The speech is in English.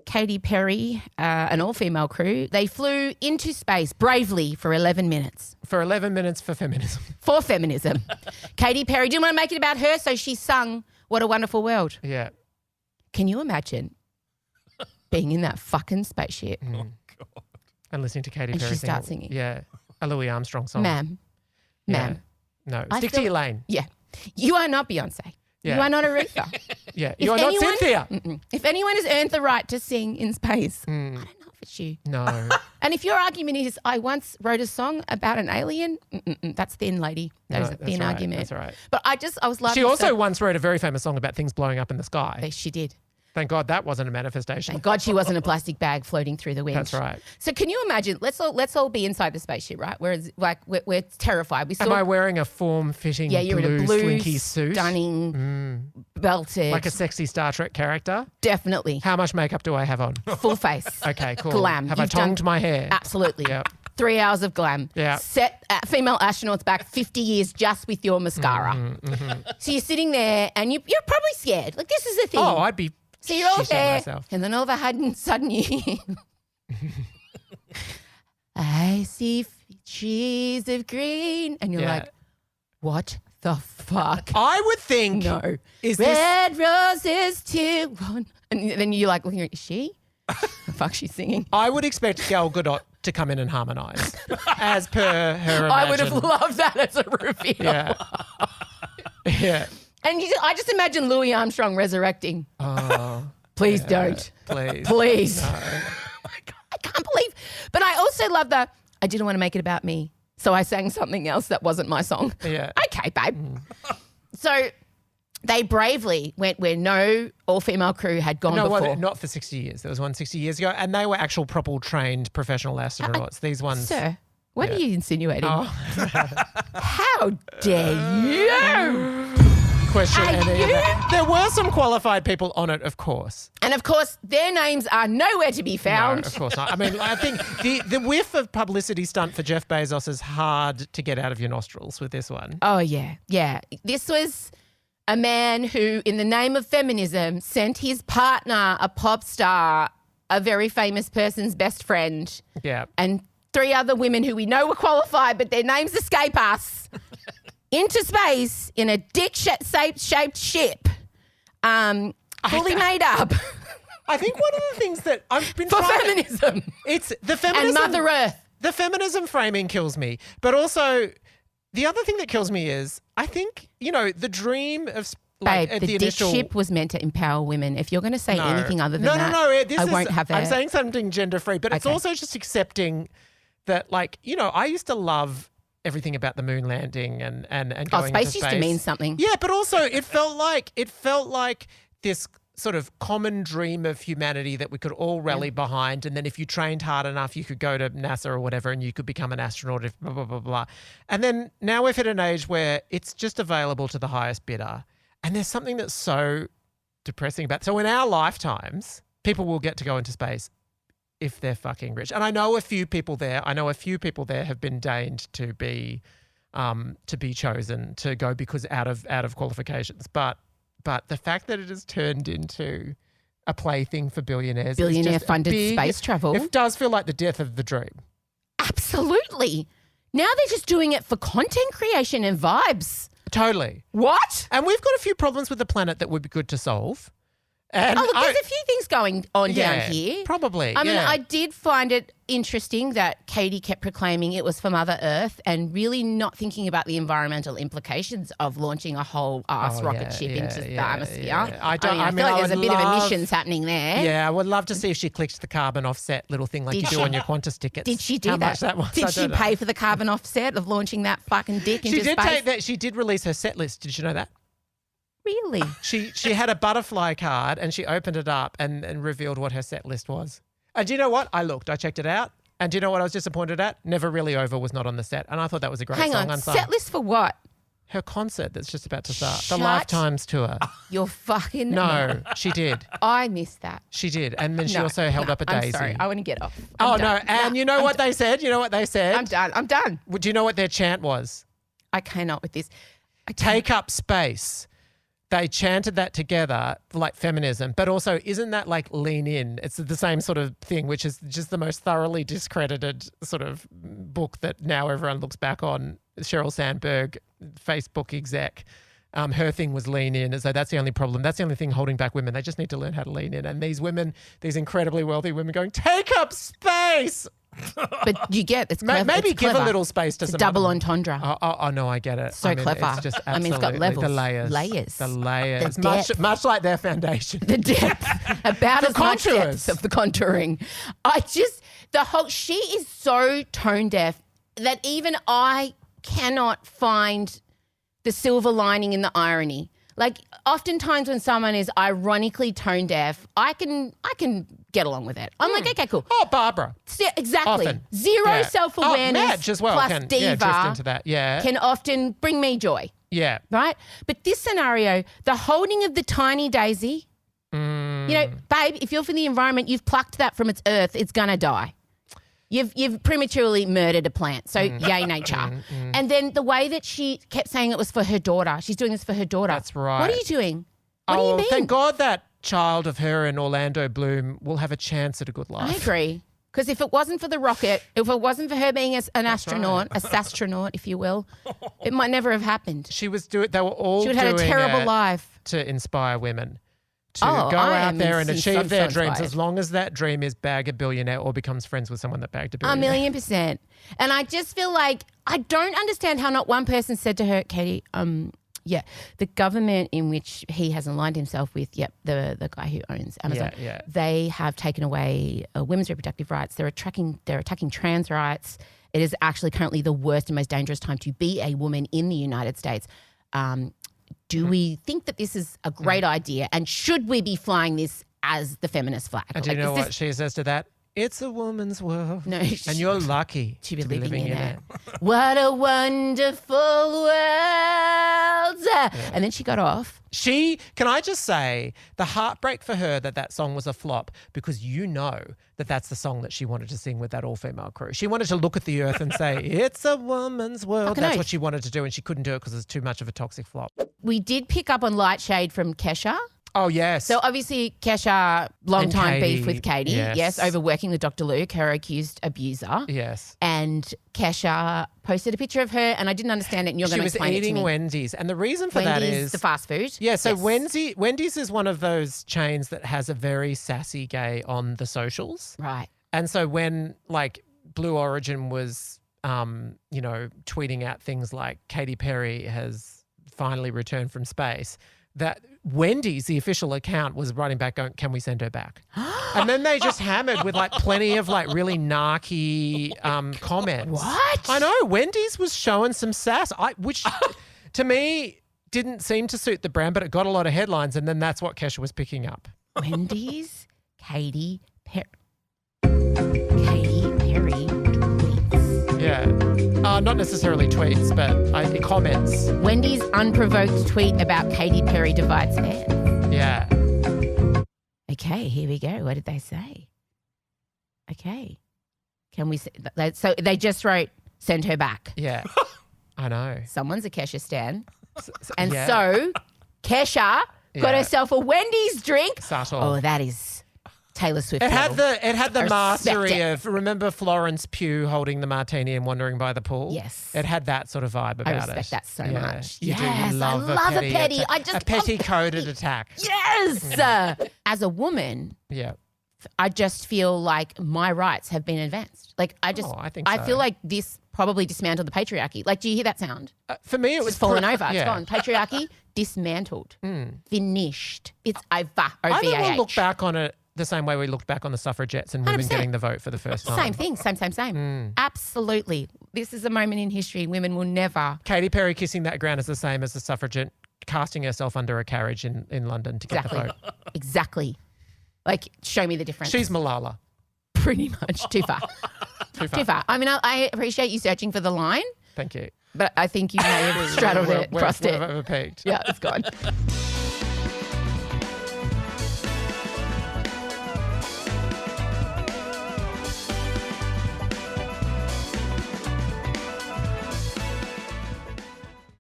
Katy Perry, an all-female crew, they flew into space bravely for 11 minutes. For 11 minutes for feminism. For feminism. Katy Perry didn't want to make it about her, so she sung What a Wonderful World. Yeah. Can you imagine being in that fucking spaceship? Oh, God. And listening to Katy And Perry she starts singing. Yeah. A Louis Armstrong song. Ma'am. No. Stick to your lane. Yeah. You are not Beyonce. Yeah. You are not Aretha. Yeah. You are not Cynthia. If anyone has earned the right to sing in space, I don't know if it's you. No. And if your argument is, I once wrote a song about an alien, that's thin, lady. That is a thin argument. That's right. But I was laughing. She also once wrote a very famous song about things blowing up in the sky. She did. Thank God that wasn't a manifestation. Thank God she wasn't a plastic bag floating through the wind. That's right. So can you imagine? Let's all be inside the spaceship, right? Whereas we're terrified. Am I wearing a form-fitting you're in a blue slinky suit? Stunning, belted. Like a sexy Star Trek character? Definitely. How much makeup do I have on? Full face. Okay, cool. Glam. Have I tongued my hair? Absolutely. Yep. 3 hours of glam. Yeah. Set female astronauts back 50 years just with your mascara. So you're sitting there and you're probably scared. Like, this is the thing. Oh, I'd be so you're all shitting there, myself. and then all of a sudden you hear, I see trees of green. And you're like, what the fuck? I would think. No. Is Red roses too. And then you're like looking at, is she? The fuck she's singing? I would expect Gal Gadot to come in and harmonise as per her imagine. I would have loved that as a reveal. Yeah. Yeah. And I just imagine Louis Armstrong resurrecting. Oh. Please don't. Please. Please. No. I can't believe. But I also love the, I didn't want to make it about me, so I sang something else that wasn't my song. Yeah. Okay, babe. So they bravely went where no all-female crew had gone before. No, not for 60 years. There was one 60 years ago, and they were actual proper trained professional astronauts. These ones. Sir, what are you insinuating? Oh. How dare you? Question. Are There were some qualified people on it, of course. And of course, their names are nowhere to be found. No, of course not. I mean, I think the whiff of publicity stunt for Jeff Bezos is hard to get out of your nostrils with this one. Oh, yeah. Yeah. This was a man who, in the name of feminism, sent his partner, a pop star, a very famous person's best friend, Yeah. and 3 other women who we know were qualified, but their names escape us, into space in a dick-shaped ship, fully made up. I think one of the things that I've been For trying feminism. It's the feminism. And Mother Earth. The feminism framing kills me. But also, the other thing that kills me is, I think, the dream of... Babe, at the dick initial... ship was meant to empower women. If you're going to say anything other than that, this I won't have it. I'm saying something gender-free, but it's Okay. also just accepting that, I used to love everything about the moon landing and going into space. Space used to mean something. Yeah, but also it felt like this sort of common dream of humanity that we could all rally behind, and then if you trained hard enough, you could go to NASA or whatever, and you could become an astronaut. If blah blah blah blah. And then now we've hit an age where it's just available to the highest bidder, and there's something that's so depressing about. So in our lifetimes, people will get to go into space if they're fucking rich. And I know a few people there. Have been deigned to be chosen to go because out of qualifications. But the fact that it has turned into a plaything for billionaires, Billionaire-funded space travel. It does feel like the death of the dream. Absolutely. Now they're just doing it for content creation and vibes. Totally. What? And we've got a few problems with the planet that would be good to solve. And look, there's a few things going on down here. Probably. I mean, I did find it interesting that Katy kept proclaiming it was for Mother Earth and really not thinking about the environmental implications of launching a whole rocket ship into the atmosphere. Yeah. I feel like there's a bit of emissions happening there. Yeah, I would love to see if she clicked the carbon offset little thing like you do on your Qantas tickets. Did she do How that? much that was? Did she pay for the carbon offset of launching that fucking dick into space? She did release her set list. Did you know that? Really? She had a butterfly card and she opened it up and revealed what her set list was. And do you know what? I checked it out. And do you know what I was disappointed at? Never Really Over was not on the set. And I thought that was a great song. Hang on, set list for what? Her concert that's just about to start. Shut the Lifetimes tour. You're fucking... No, she did. I missed that. She did. And then she also held up a daisy. I'm sorry. I want to get off. And you know what they said? I'm done. Do you know what their chant was? I cannot with this. Take up space. they chanted that together, like feminism, but also isn't that like lean in? It's the same sort of thing, which is just the most thoroughly discredited sort of book that now everyone looks back on. Sheryl Sandberg, Facebook exec, her thing was lean in, as though that's the only problem. That's the only thing holding back women. They just need to learn how to lean in. And these women, these incredibly wealthy women going, take up space. But you get it's clever. Maybe it's give clever. A little space to it's some double other... entendre. Oh, no, I get it. So clever. It's just I mean, it's got levels. The layers. The layers. depth. Much like their foundation. The depth. About as much depth of the contouring. She is so tone deaf that even I cannot find the silver lining in the irony. Like oftentimes when someone is ironically tone deaf, I can get along with it. I'm like, okay, cool. Oh, Barbara. Exactly. Often. Zero self-awareness Madge as well plus diva drift into that. can often bring me joy. Yeah. Right? But this scenario, the holding of the tiny daisy, you know, babe, if you're for the environment, you've plucked that from its earth, it's going to die. You've prematurely murdered a plant. So yay nature. And then the way that she kept saying it was for her daughter. She's doing this for her daughter. That's right. What are you doing? What do you mean? Thank God that child of her and Orlando Bloom will have a chance at a good life. I agree. Because if it wasn't for the rocket, if it wasn't for her being an astronaut, a sastronaut, if you will, it might never have happened. They were all she would have had a terrible life. To inspire women to go I out there and achieve their dreams, inspired. as long as that dream is bag a billionaire or becomes friends with someone that bagged a billionaire. 1,000,000%. And I just feel like I don't understand how not one person said to her, Katy, the government in which he has aligned himself with, the guy who owns Amazon, they have taken away women's reproductive rights. They're attacking trans rights. It is actually currently the worst and most dangerous time to be a woman in the United States. Do we think that this is a great idea, and should we be flying this as the feminist flag? And do you know what she says to that? It's a woman's world. No, and you're lucky to be living in it. it. What a wonderful world. Yeah. And then she got off. Can I just say, the heartbreak for her that song was a flop, because you know that's the song that she wanted to sing with that all-female crew. She wanted to look at the earth and say, it's a woman's world. That's what she wanted to do, and she couldn't do it because it's too much of a toxic flop. We did pick up on light shade from Kesha. Oh, yes. So obviously Kesha, long time beef with Katy. Yes. Overworking with Dr. Luke, her accused abuser. Yes. And Kesha posted a picture of her, and I didn't understand it, and you're going to explain it to me. She was eating Wendy's, and the reason for that is... the fast food. Yeah, so yes. Wendy's is one of those chains that has a very sassy gay on the socials. Right. And so when, like, Blue Origin was, tweeting out things like Katy Perry has finally returned from space, that Wendy's, the official account, was writing back going, can we send her back? And then they just hammered with like plenty of like really narky comments. What? I know. Wendy's was showing some sass, which to me didn't seem to suit the brand, but it got a lot of headlines, and then that's what Kesha was picking up. Wendy's, Katy Perry. Katy Perry tweets. Yeah. Not necessarily tweets, but comments. Wendy's unprovoked tweet about Katy Perry divides fans. Yeah. Okay, here we go. What did they say? Okay. Can we say, so they just wrote, send her back. Yeah. I know. Someone's a Kesha stan. And so Kesha got herself a Wendy's drink. Subtle. Oh, that is Taylor Swift. It had the mastery of, remember Florence Pugh holding the martini and wandering by the pool? Yes. It had that sort of vibe about it. I respect that so much. You yes, do. You love I love a petty. A petty-coded attack. Yes. As a woman, I just feel like my rights have been advanced. Like I think so. I feel like this probably dismantled the patriarchy. Like, do you hear that sound? For me, it was fallen over. It's gone. Patriarchy dismantled. Finished. It's over. I think we'll look back on it the same way we looked back on the suffragettes and women 100%. getting the vote for the first time. Same thing. Same. Absolutely. This is a moment in history. Women will never. Katy Perry kissing that ground is the same as the suffragette casting herself under a carriage in London to get the vote. Exactly. Like, show me the difference. She's Malala. Pretty much. Too far. Too far. I mean, I appreciate you searching for the line. Thank you. But I think you may have straddled it, crossed it. We've overpeaked. Yeah, it's gone.